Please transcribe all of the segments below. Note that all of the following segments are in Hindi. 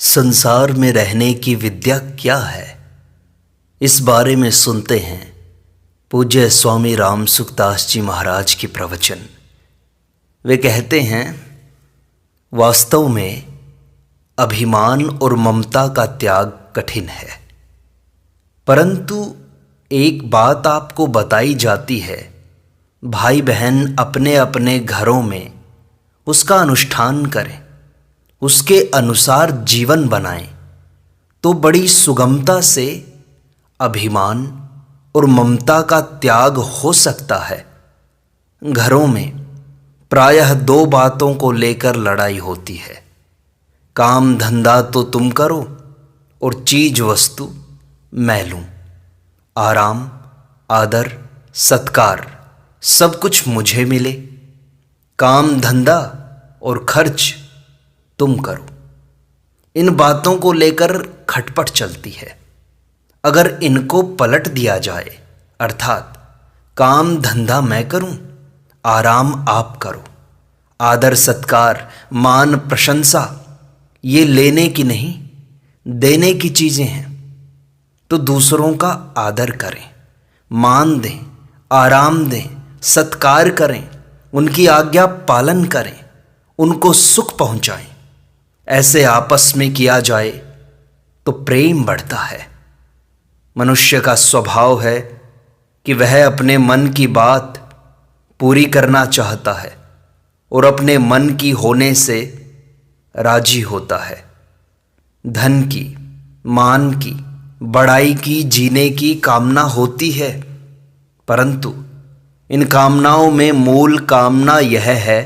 संसार में रहने की विद्या क्या है, इस बारे में सुनते हैं पूज्य स्वामी राम सुखदास जी महाराज की प्रवचन। वे कहते हैं, वास्तव में अभिमान और ममता का त्याग कठिन है, परंतु एक बात आपको बताई जाती है, भाई बहन अपने अपने घरों में उसका अनुष्ठान करें, उसके अनुसार जीवन बनाएं, तो बड़ी सुगमता से अभिमान और ममता का त्याग हो सकता है। घरों में प्रायः दो बातों को लेकर लड़ाई होती है, काम धंधा तो तुम करो और चीज वस्तु मैं लूं, आराम आदर सत्कार सब कुछ मुझे मिले, काम धंधा और खर्च तुम करो। इन बातों को लेकर खटपट चलती है। अगर इनको पलट दिया जाए, अर्थात काम धंधा मैं करूं, आराम आप करो, आदर सत्कार मान प्रशंसा ये लेने की नहीं देने की चीजें हैं, तो दूसरों का आदर करें, मान दें, आराम दें, सत्कार करें, उनकी आज्ञा पालन करें, उनको सुख पहुंचाएं। ऐसे आपस में किया जाए तो प्रेम बढ़ता है। मनुष्य का स्वभाव है कि वह अपने मन की बात पूरी करना चाहता है और अपने मन की होने से राजी होता है। धन की, मान की, बड़ाई की, जीने की कामना होती है, परंतु इन कामनाओं में मूल कामना यह है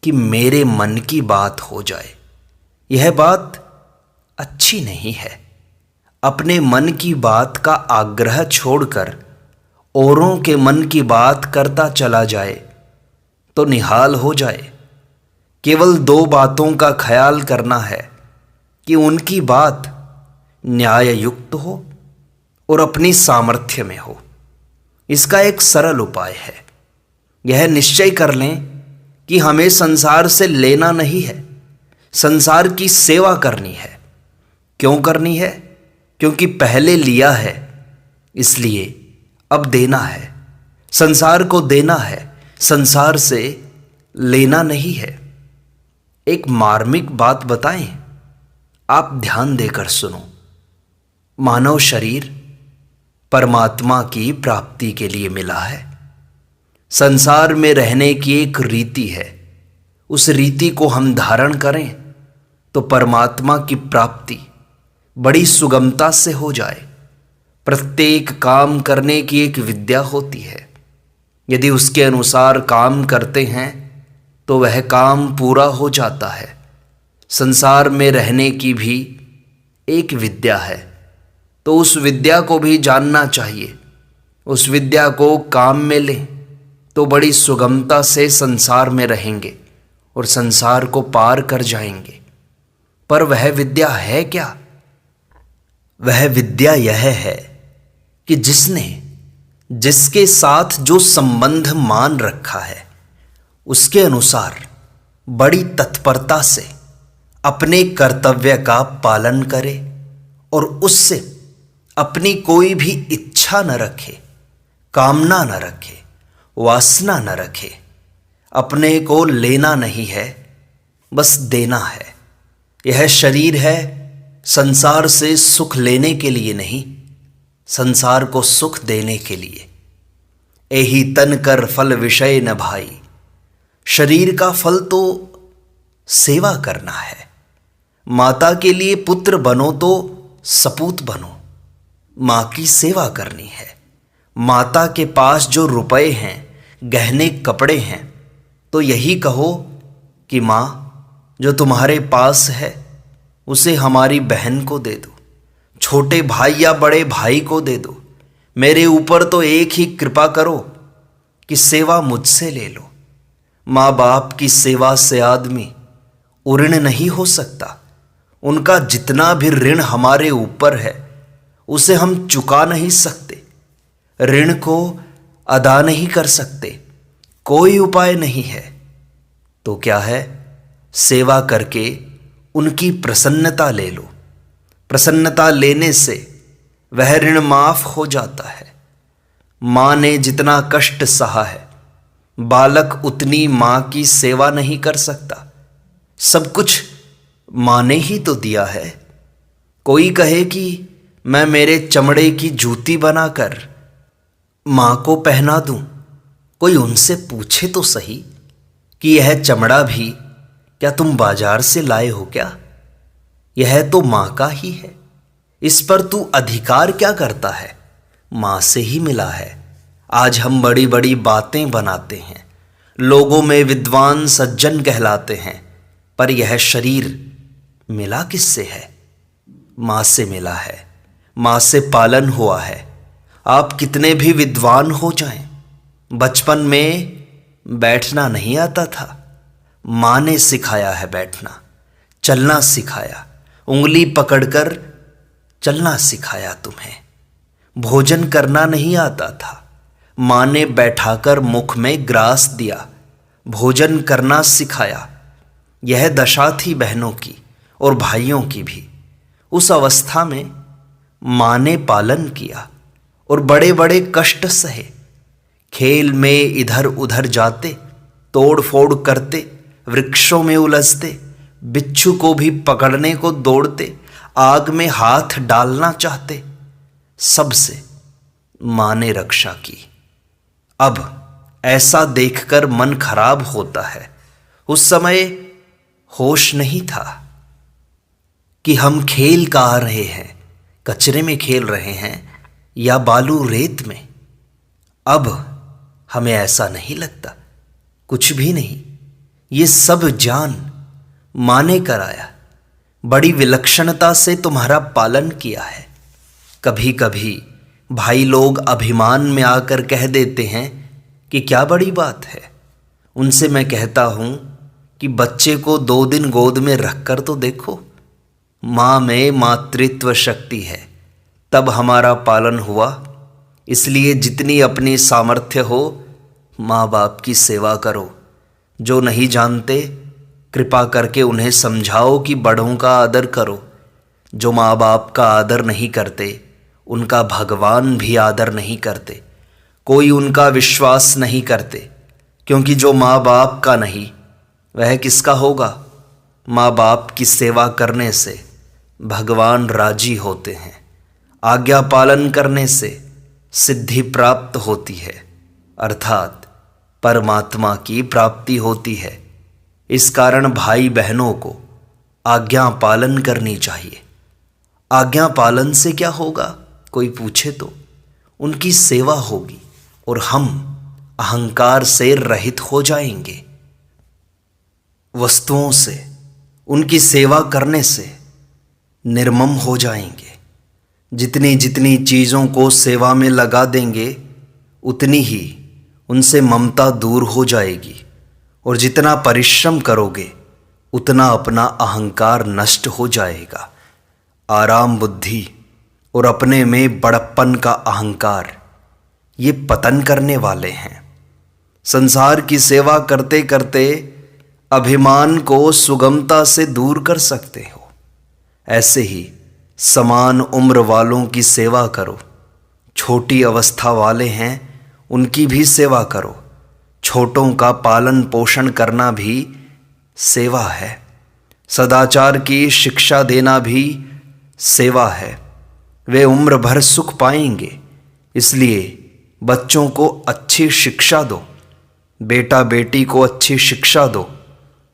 कि मेरे मन की बात हो जाए। यह बात अच्छी नहीं है। अपने मन की बात का आग्रह छोड़कर औरों के मन की बात करता चला जाए तो निहाल हो जाए। केवल दो बातों का ख्याल करना है कि उनकी बात न्याय युक्त हो और अपनी सामर्थ्य में हो। इसका एक सरल उपाय है। यह निश्चय कर लें कि हमें संसार से लेना नहीं है, संसार की सेवा करनी है। क्यों करनी है? क्योंकि पहले लिया है, इसलिए अब देना है। संसार को देना है, संसार से लेना नहीं है। एक मार्मिक बात बताएं, आप ध्यान देकर सुनो। मानव शरीर परमात्मा की प्राप्ति के लिए मिला है। संसार में रहने की एक रीति है, उस रीति को हम धारण करें तो परमात्मा की प्राप्ति बड़ी सुगमता से हो जाए। प्रत्येक काम करने की एक विद्या होती है। यदि उसके अनुसार काम करते हैं तो वह काम पूरा हो जाता है। संसार में रहने की भी एक विद्या है, तो उस विद्या को भी जानना चाहिए। उस विद्या को काम में लें तो बड़ी सुगमता से संसार में रहेंगे और संसार को पार कर जाएंगे। पर वह विद्या है क्या? वह विद्या यह है कि जिसके साथ जो संबंध मान रखा है, उसके अनुसार बड़ी तत्परता से अपने कर्तव्य का पालन करे और उससे अपनी कोई भी इच्छा न रखे, कामना न रखे, वासना न रखे। अपने को लेना नहीं है, बस देना है। यह शरीर है संसार से सुख लेने के लिए नहीं, संसार को सुख देने के लिए। एही तन कर फल विषय न भाई। शरीर का फल तो सेवा करना है। माता के लिए पुत्र बनो तो सपूत बनो, मां की सेवा करनी है। माता के पास जो रुपए हैं, गहने कपड़े हैं, तो यही कहो कि मां, जो तुम्हारे पास है उसे हमारी बहन को दे दो, छोटे भाई या बड़े भाई को दे दो। मेरे ऊपर तो एक ही कृपा करो कि सेवा मुझसे ले लो। माँ बाप की सेवा से आदमी उऋण नहीं हो सकता। उनका जितना भी ऋण हमारे ऊपर है उसे हम चुका नहीं सकते, ऋण को अदा नहीं कर सकते। कोई उपाय नहीं है। तो क्या है? सेवा करके उनकी प्रसन्नता ले लो। प्रसन्नता लेने से वह ऋण माफ हो जाता है। माँ ने जितना कष्ट सहा है, बालक उतनी माँ की सेवा नहीं कर सकता। सब कुछ माँ ने ही तो दिया है। कोई कहे कि मैं मेरे चमड़े की जूती बनाकर माँ को पहना दूं। कोई उनसे पूछे तो सही कि यह चमड़ा भी क्या तुम बाजार से लाए हो क्या? यह तो माँ का ही है, इस पर तू अधिकार क्या करता है? माँ से ही मिला है। आज हम बड़ी बड़ी बातें बनाते हैं, लोगों में विद्वान सज्जन कहलाते हैं, पर यह शरीर मिला किससे है? माँ से मिला है, माँ से पालन हुआ है। आप कितने भी विद्वान हो जाएं, बचपन में बैठना नहीं आता था, माँ ने सिखाया है बैठना, चलना सिखाया, उंगली पकड़कर चलना सिखाया तुम्हें। भोजन करना नहीं आता था, माँ ने बैठाकर मुख में ग्रास दिया, भोजन करना सिखाया। यह दशा थी बहनों की और भाइयों की भी। उस अवस्था में माँ ने पालन किया और बड़े बड़े कष्ट सहे। खेल में इधर उधर जाते, तोड़ फोड़ करते, वृक्षों में उलझते, बिच्छू को भी पकड़ने को दौड़ते, आग में हाथ डालना चाहते, सबसे माँ ने रक्षा की। अब ऐसा देखकर मन खराब होता है। उस समय होश नहीं था कि हम खेल कहाँ रहे हैं, कचरे में खेल रहे हैं या बालू रेत में। अब हमें ऐसा नहीं लगता, कुछ भी नहीं। ये सब ज्ञान माँ ने कराया, बड़ी विलक्षणता से तुम्हारा पालन किया है। कभी कभी भाई लोग अभिमान में आकर कह देते हैं कि क्या बड़ी बात है। उनसे मैं कहता हूँ कि बच्चे को 2 दिन गोद में रखकर तो देखो। माँ में मातृत्व शक्ति है, तब हमारा पालन हुआ। इसलिए जितनी अपनी सामर्थ्य हो माँ बाप की सेवा करो। जो नहीं जानते कृपा करके उन्हें समझाओ कि बड़ों का आदर करो। जो माँ बाप का आदर नहीं करते उनका भगवान भी आदर नहीं करते, कोई उनका विश्वास नहीं करते, क्योंकि जो माँ बाप का नहीं वह किसका होगा? माँ बाप की सेवा करने से भगवान राजी होते हैं, आज्ञा पालन करने से सिद्धि प्राप्त होती है, अर्थात परमात्मा की प्राप्ति होती है। इस कारण भाई बहनों को आज्ञा पालन करनी चाहिए। आज्ञा पालन से क्या होगा? कोई पूछे तो उनकी सेवा होगी और हम अहंकार से रहित हो जाएंगे। वस्तुओं से, उनकी सेवा करने से निर्मम हो जाएंगे। जितनी जितनी चीज़ों को सेवा में लगा देंगे उतनी ही उनसे ममता दूर हो जाएगी, और जितना परिश्रम करोगे उतना अपना अहंकार नष्ट हो जाएगा। आराम बुद्धि और अपने में बड़प्पन का अहंकार ये पतन करने वाले हैं। संसार की सेवा करते करते अभिमान को सुगमता से दूर कर सकते हो। ऐसे ही समान उम्र वालों की सेवा करो। छोटी अवस्था वाले हैं उनकी भी सेवा करो। छोटों का पालन पोषण करना भी सेवा है। सदाचार की शिक्षा देना भी सेवा है। वे उम्र भर सुख पाएंगे, इसलिए बच्चों को अच्छी शिक्षा दो। बेटा बेटी को अच्छी शिक्षा दो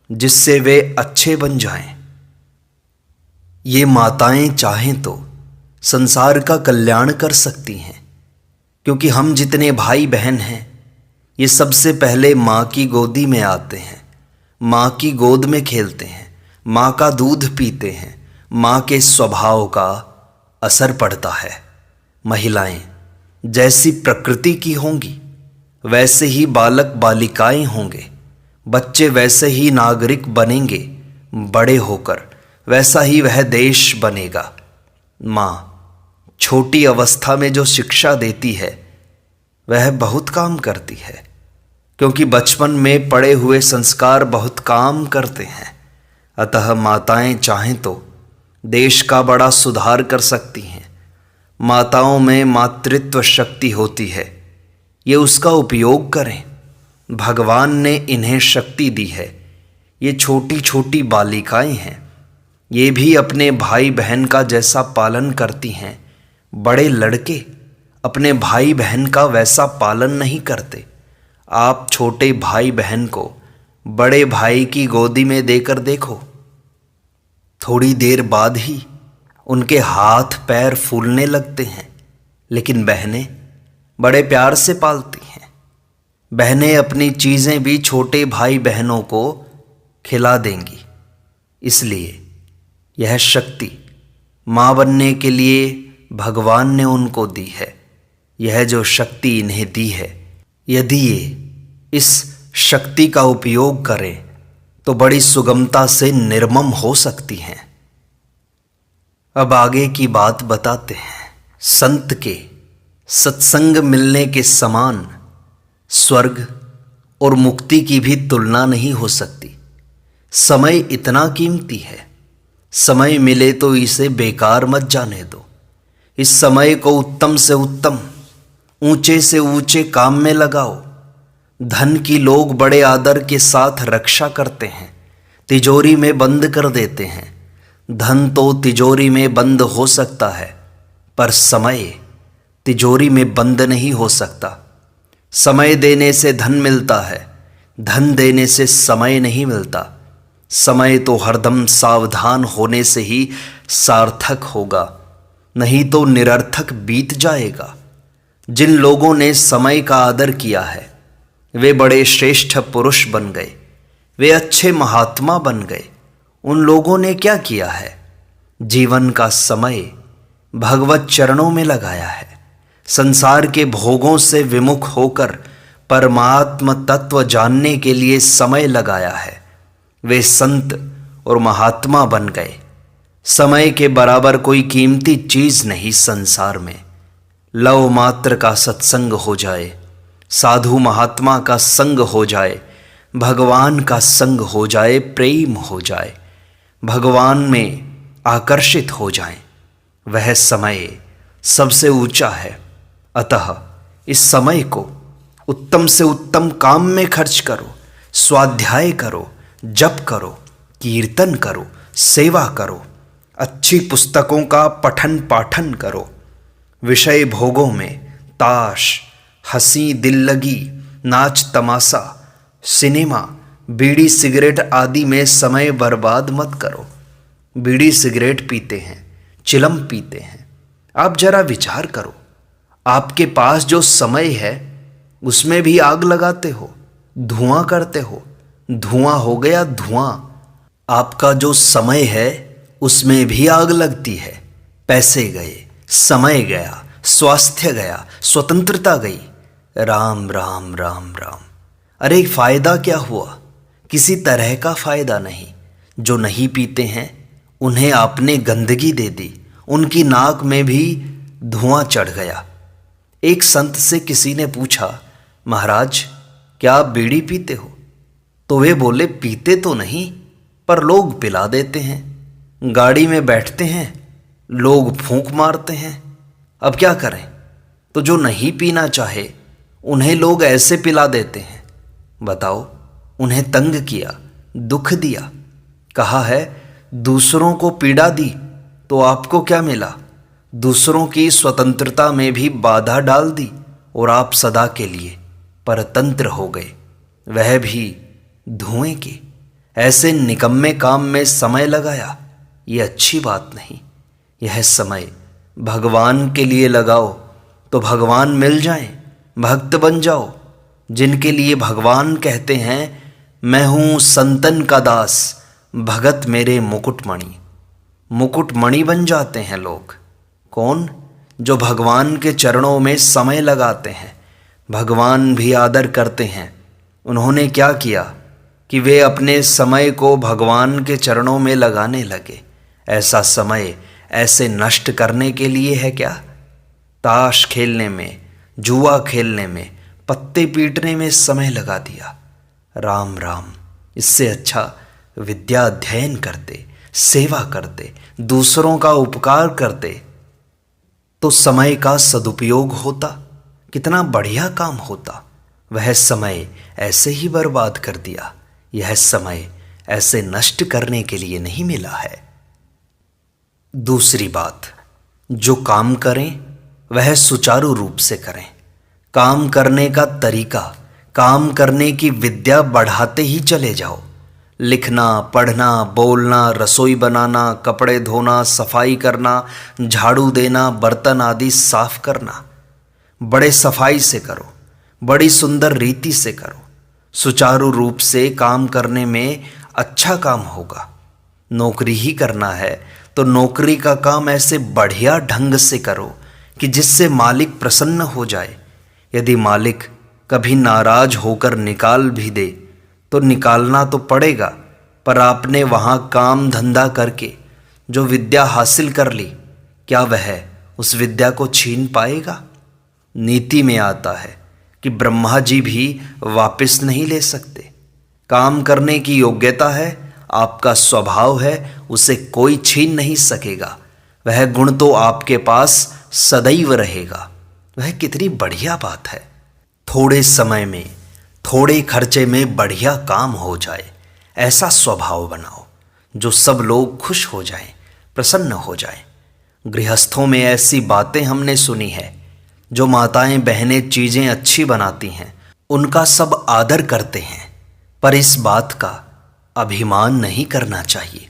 जिससे वे अच्छे बन जाएं। ये माताएं चाहें तो संसार का कल्याण कर सकती हैं, क्योंकि हम जितने भाई बहन हैं ये सबसे पहले माँ की गोदी में आते हैं, माँ की गोद में खेलते हैं, माँ का दूध पीते हैं। माँ के स्वभाव का असर पड़ता है। महिलाएं जैसी प्रकृति की होंगी वैसे ही बालक बालिकाएं होंगे। बच्चे वैसे ही नागरिक बनेंगे। बड़े होकर वैसा ही वह देश बनेगा। माँ छोटी अवस्था में जो शिक्षा देती है वह बहुत काम करती है, क्योंकि बचपन में पड़े हुए संस्कार बहुत काम करते हैं। अतः माताएं चाहें तो देश का बड़ा सुधार कर सकती हैं। माताओं में मातृत्व शक्ति होती है, ये उसका उपयोग करें। भगवान ने इन्हें शक्ति दी है। ये छोटी छोटी बालिकाएं हैं, ये भी अपने भाई बहन का जैसा पालन करती हैं। बड़े लड़के अपने भाई बहन का वैसा पालन नहीं करते। आप छोटे भाई बहन को बड़े भाई की गोदी में देकर देखो, थोड़ी देर बाद ही उनके हाथ पैर फूलने लगते हैं। लेकिन बहनें बड़े प्यार से पालती हैं। बहनें अपनी चीज़ें भी छोटे भाई बहनों को खिला देंगी। इसलिए यह शक्ति माँ बनने के लिए भगवान ने उनको दी है। यह जो शक्ति इन्हें दी है, यदि ये इस शक्ति का उपयोग करें तो बड़ी सुगमता से निर्मम हो सकती हैं। अब आगे की बात बताते हैं। संत के सत्संग मिलने के समान स्वर्ग और मुक्ति की भी तुलना नहीं हो सकती। समय इतना कीमती है, समय मिले तो इसे बेकार मत जाने दो। इस समय को उत्तम से उत्तम, ऊंचे से ऊंचे काम में लगाओ। धन की लोग बड़े आदर के साथ रक्षा करते हैं, तिजोरी में बंद कर देते हैं। धन तो तिजोरी में बंद हो सकता है, पर समय तिजोरी में बंद नहीं हो सकता। समय देने से धन मिलता है, धन देने से समय नहीं मिलता। समय तो हरदम सावधान होने से ही सार्थक होगा, नहीं तो निरर्थक बीत जाएगा। जिन लोगों ने समय का आदर किया है वे बड़े श्रेष्ठ पुरुष बन गए, वे अच्छे महात्मा बन गए। उन लोगों ने क्या किया है? जीवन का समय भगवत चरणों में लगाया है। संसार के भोगों से विमुख होकर परमात्म तत्व जानने के लिए समय लगाया है। वे संत और महात्मा बन गए। समय के बराबर कोई कीमती चीज नहीं संसार में। लव मात्र का सत्संग हो जाए, साधु महात्मा का संग हो जाए, भगवान का संग हो जाए, प्रेम हो जाए, भगवान में आकर्षित हो जाएं, वह समय सबसे ऊंचा है। अतः इस समय को उत्तम से उत्तम काम में खर्च करो। स्वाध्याय करो, जप करो, कीर्तन करो, सेवा करो, अच्छी पुस्तकों का पठन पाठन करो। विषय भोगों में ताश, हंसी दिल लगी, नाच तमाशा, सिनेमा, बीड़ी सिगरेट आदि में समय बर्बाद मत करो। बीड़ी सिगरेट पीते हैं, चिलम पीते हैं। आप जरा विचार करो, आपके पास जो समय है उसमें भी आग लगाते हो, धुआं करते हो, धुआं हो गया धुआं। आपका जो समय है उसमें भी आग लगती है। पैसे गए, समय गया, स्वास्थ्य गया, स्वतंत्रता गई। राम राम राम राम। अरे फायदा क्या हुआ? किसी तरह का फायदा नहीं। जो नहीं पीते हैं उन्हें आपने गंदगी दे दी, उनकी नाक में भी धुआं चढ़ गया। एक संत से किसी ने पूछा, महाराज क्या आप बीड़ी पीते हो? तो वे बोले, पीते तो नहीं पर लोग पिला देते हैं। गाड़ी में बैठते हैं, लोग फूंक मारते हैं। अब क्या करें? तो जो नहीं पीना चाहे उन्हें लोग ऐसे पिला देते हैं। बताओ, उन्हें तंग किया, दुख दिया। कहा है दूसरों को पीड़ा दी तो आपको क्या मिला? दूसरों की स्वतंत्रता में भी बाधा डाल दी और आप सदा के लिए परतंत्र हो गए, वह भी धुएं के। ऐसे निकम्मे काम में समय लगाया, ये अच्छी बात नहीं। यह समय भगवान के लिए लगाओ तो भगवान मिल जाएं, भक्त बन जाओ। जिनके लिए भगवान कहते हैं, मैं हूँ संतन का दास, भगत मेरे मुकुटमणि। मुकुटमणि बन जाते हैं लोग। कौन? जो भगवान के चरणों में समय लगाते हैं। भगवान भी आदर करते हैं। उन्होंने क्या किया कि वे अपने समय को भगवान के चरणों में लगाने लगे। ऐसा समय ऐसे नष्ट करने के लिए है क्या? ताश खेलने में, जुआ खेलने में, पत्ते पीटने में समय लगा दिया। राम राम। इससे अच्छा विद्या अध्ययन करते, सेवा करते, दूसरों का उपकार करते तो समय का सदुपयोग होता, कितना बढ़िया काम होता। वह समय ऐसे ही बर्बाद कर दिया। यह समय ऐसे नष्ट करने के लिए नहीं मिला है। दूसरी बात, जो काम करें वह सुचारू रूप से करें। काम करने का तरीका, काम करने की विद्या बढ़ाते ही चले जाओ। लिखना, पढ़ना, बोलना, रसोई बनाना, कपड़े धोना, सफाई करना, झाड़ू देना, बर्तन आदि साफ करना बड़े सफाई से करो, बड़ी सुंदर रीति से करो। सुचारू रूप से काम करने में अच्छा काम होगा। नौकरी ही करना है तो नौकरी का काम ऐसे बढ़िया ढंग से करो कि जिससे मालिक प्रसन्न हो जाए। यदि मालिक कभी नाराज होकर निकाल भी दे तो निकालना तो पड़ेगा, पर आपने वहाँ काम धंधा करके जो विद्या हासिल कर ली, क्या वह उस विद्या को छीन पाएगा? नीति में आता है कि ब्रह्मा जी भी वापस नहीं ले सकते। काम करने की योग्यता है, आपका स्वभाव है, उसे कोई छीन नहीं सकेगा। वह गुण तो आपके पास सदैव रहेगा। वह कितनी बढ़िया बात है। थोड़े समय में, थोड़े खर्चे में बढ़िया काम हो जाए, ऐसा स्वभाव बनाओ जो सब लोग खुश हो जाएं, प्रसन्न हो जाएं। गृहस्थों में ऐसी बातें हमने सुनी है। जो माताएं बहनें चीज़ें अच्छी बनाती हैं उनका सब आदर करते हैं, पर इस बात का अभिमान नहीं करना चाहिए।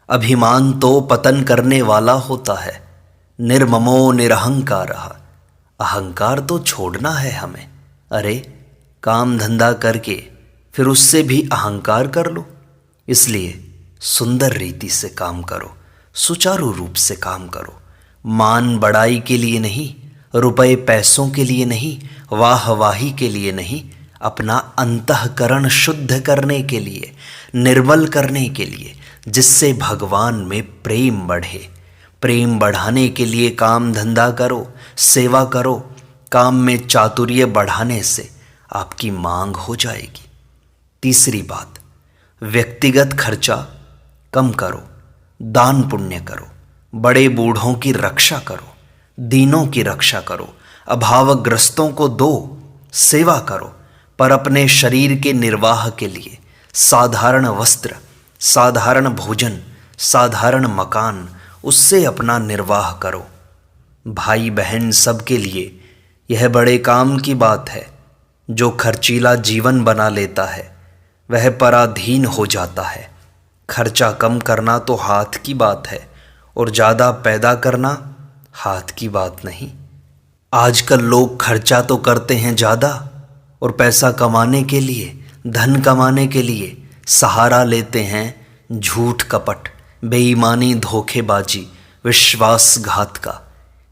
अभिमान तो पतन करने वाला होता है। निर्ममो निरहंकारः, अहंकार तो छोड़ना है हमें। अरे काम धंधा करके फिर उससे भी अहंकार कर लो। इसलिए सुंदर रीति से काम करो, सुचारू रूप से काम करो। मान बड़ाई के लिए नहीं, रुपए पैसों के लिए नहीं, वाहवाही के लिए नहीं, अपना अंतःकरण शुद्ध करने के लिए, निर्मल करने के लिए, जिससे भगवान में प्रेम बढ़े। प्रेम बढ़ाने के लिए काम धंधा करो, सेवा करो। काम में चातुर्य बढ़ाने से आपकी मांग हो जाएगी। तीसरी बात, व्यक्तिगत खर्चा कम करो, दान पुण्य करो, बड़े बूढ़ों की रक्षा करो, दीनों की रक्षा करो, अभावग्रस्तों को दो, सेवा करो। पर अपने शरीर के निर्वाह के लिए साधारण वस्त्र, साधारण भोजन, साधारण मकान, उससे अपना निर्वाह करो। भाई बहन सबके लिए यह बड़े काम की बात है। जो खर्चीला जीवन बना लेता है वह पराधीन हो जाता है। खर्चा कम करना तो हाथ की बात है और ज़्यादा पैदा करना हाथ की बात नहीं। आजकल लोग खर्चा तो करते हैं ज़्यादा और पैसा कमाने के लिए, धन कमाने के लिए सहारा लेते हैं झूठ कपट, बेईमानी, धोखेबाजी, विश्वासघात का।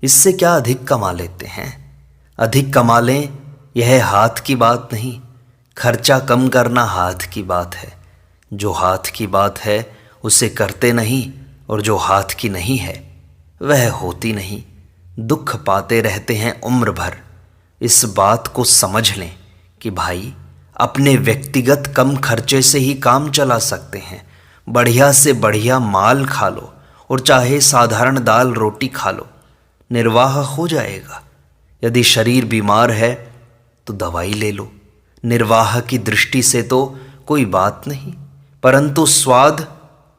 इससे क्या अधिक कमा लेते हैं? अधिक कमा लें, यह हाथ की बात नहीं। खर्चा कम करना हाथ की बात है। जो हाथ की बात है उसे करते नहीं, और जो हाथ की नहीं है वह होती नहीं। दुख पाते रहते हैं उम्र भर। इस बात को समझ लें कि भाई अपने व्यक्तिगत कम खर्चे से ही काम चला सकते हैं। बढ़िया से बढ़िया माल खा लो और चाहे साधारण दाल रोटी खा लो, निर्वाह हो जाएगा। यदि शरीर बीमार है तो दवाई ले लो। निर्वाह की दृष्टि से तो कोई बात नहीं, परंतु स्वाद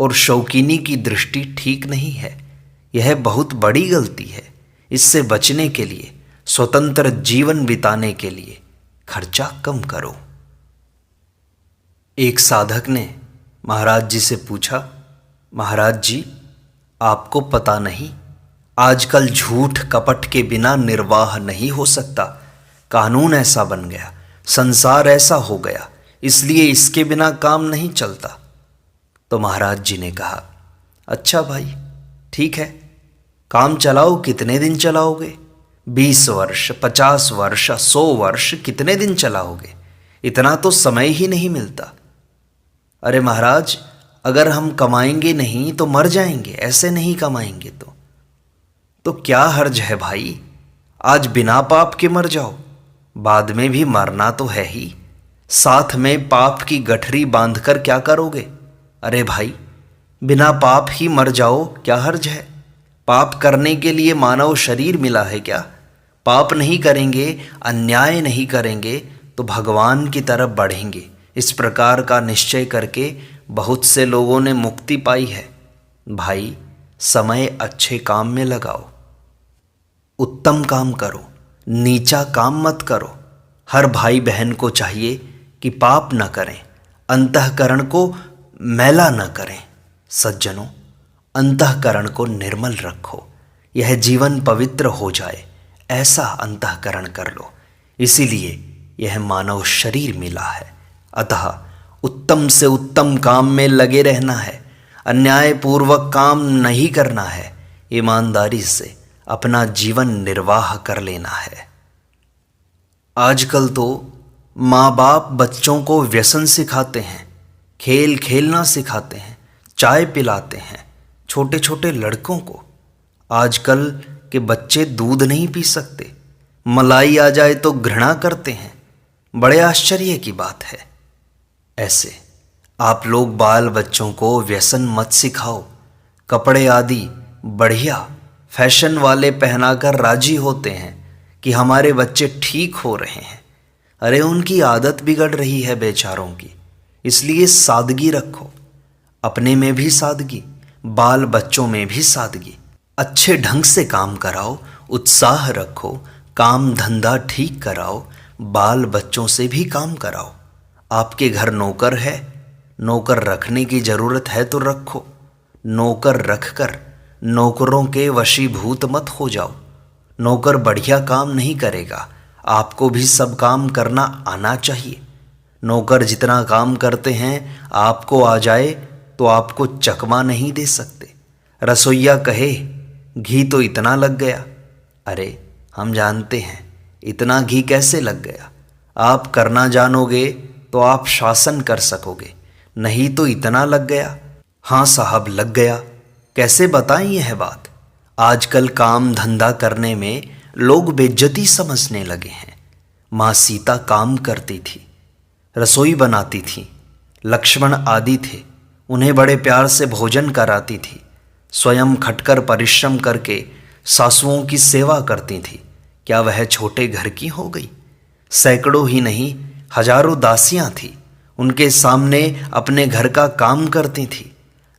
और शौकीनी की दृष्टि ठीक नहीं है। यह बहुत बड़ी गलती है। इससे बचने के लिए, स्वतंत्र जीवन बिताने के लिए खर्चा कम करो। एक साधक ने महाराज जी से पूछा, महाराज जी आपको पता नहीं, आजकल झूठ कपट के बिना निर्वाह नहीं हो सकता। कानून ऐसा बन गया, संसार ऐसा हो गया, इसलिए इसके बिना काम नहीं चलता। तो महाराज जी ने कहा, अच्छा भाई ठीक है, काम चलाओ। कितने दिन चलाओगे? 20 वर्ष, 50 वर्ष, 100 वर्ष, कितने दिन चलाओगे? इतना तो समय ही नहीं मिलता। अरे महाराज, अगर हम कमाएंगे नहीं तो मर जाएंगे, ऐसे नहीं कमाएंगे तो क्या हर्ज है भाई? आज बिना पाप के मर जाओ, बाद में भी मरना तो है ही। साथ में पाप की गठरी बांधकर क्या करोगे? अरे भाई, बिना पाप ही मर जाओ, क्या हर्ज है? पाप करने के लिए मानव शरीर मिला है क्या? पाप नहीं करेंगे, अन्याय नहीं करेंगे तो भगवान की तरफ बढ़ेंगे। इस प्रकार का निश्चय करके बहुत से लोगों ने मुक्ति पाई है। भाई, समय अच्छे काम में लगाओ, उत्तम काम करो, नीचा काम मत करो। हर भाई बहन को चाहिए कि पाप न करें, अंतःकरण को मैला न करें। सज्जनों, अंतःकरण को निर्मल रखो, यह जीवन पवित्र हो जाए, ऐसा अंतःकरण कर लो। इसीलिए यह मानव शरीर मिला है। अतः उत्तम से उत्तम काम में लगे रहना है, अन्यायपूर्वक काम नहीं करना है, ईमानदारी से अपना जीवन निर्वाह कर लेना है। आजकल तो माँ बाप बच्चों को व्यसन सिखाते हैं, खेल खेलना सिखाते हैं, चाय पिलाते हैं। छोटे छोटे लड़कों को आजकल के बच्चे दूध नहीं पी सकते, मलाई आ जाए तो घृणा करते हैं। बड़े आश्चर्य की बात है। ऐसे आप लोग बाल बच्चों को व्यसन मत सिखाओ। कपड़े आदि बढ़िया फैशन वाले पहनाकर राजी होते हैं कि हमारे बच्चे ठीक हो रहे हैं। अरे, उनकी आदत बिगड़ रही है बेचारों की। इसलिए सादगी रखो, अपने में भी सादगी, बाल बच्चों में भी सादगी। अच्छे ढंग से काम कराओ, उत्साह रखो, काम धंधा ठीक कराओ, बाल बच्चों से भी काम कराओ। आपके घर नौकर है, नौकर रखने की ज़रूरत है तो रखो। नौकर रखकर नौकरों के वशीभूत मत हो जाओ। नौकर बढ़िया काम नहीं करेगा, आपको भी सब काम करना आना चाहिए। नौकर जितना काम करते हैं आपको आ जाए तो आपको चकमा नहीं दे सकते। रसोइया कहे घी तो इतना लग गया। अरे, हम जानते हैं इतना घी कैसे लग गया। आप करना जानोगे तो आप शासन कर सकोगे, नहीं तो इतना लग गया। हाँ साहब, लग गया। कैसे बताएं यह बात? आजकल काम धंधा करने में लोग बेइज्जती समझने लगे हैं। माँ सीता काम करती थी, रसोई बनाती थी, लक्ष्मण आदि थे, उन्हें बड़े प्यार से भोजन कराती थी, स्वयं खटकर परिश्रम करके सासुओं की सेवा करती थी। क्या वह छोटे घर की हो गई? सैकड़ों ही नहीं, हजारों दासियां थी, उनके सामने अपने घर का काम करती थी।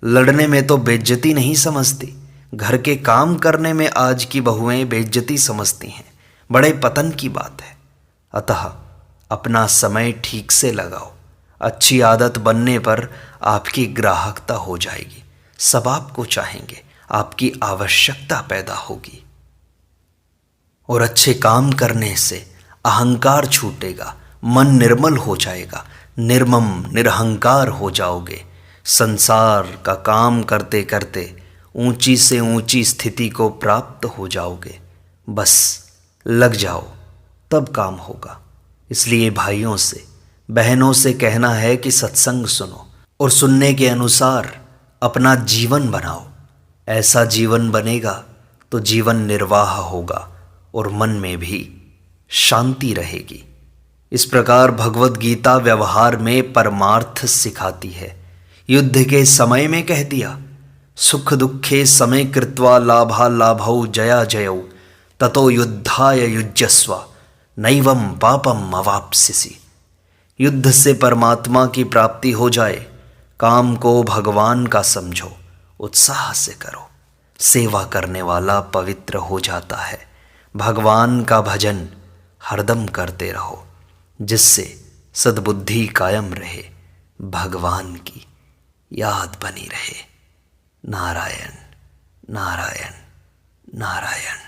लड़ने में तो बेइज्जती नहीं समझती, घर के काम करने में आज की बहुएं बेइज्जती समझती हैं। बड़े पतन की बात है। अतः अपना समय ठीक से लगाओ। अच्छी आदत बनने पर आपकी ग्राहकता हो जाएगी, सब आपको चाहेंगे, आपकी आवश्यकता पैदा होगी। और अच्छे काम करने से अहंकार छूटेगा, मन निर्मल हो जाएगा, निर्मम निरहंकार हो जाओगे। संसार का काम करते करते ऊंची से ऊंची स्थिति को प्राप्त हो जाओगे। बस लग जाओ, तब काम होगा। इसलिए भाइयों से बहनों से कहना है कि सत्संग सुनो और सुनने के अनुसार अपना जीवन बनाओ। ऐसा जीवन बनेगा तो जीवन निर्वाह होगा और मन में भी शांति रहेगी। इस प्रकार भगवत गीता व्यवहार में परमार्थ सिखाती है। युद्ध के समय में कह दिया, सुख दुखे समय कृत्वा लाभा लाभौ जया जयौ ततो युद्धाय युज्यस्व नैवं पापम अवाप्स्यसि। युद्ध से परमात्मा की प्राप्ति हो जाए, काम को भगवान का समझो, उत्साह से करो। सेवा करने वाला पवित्र हो जाता है। भगवान का भजन हरदम करते रहो, जिससे सद्बुद्धि कायम रहे, भगवान की याद बनी रहे। नारायण नारायण नारायण।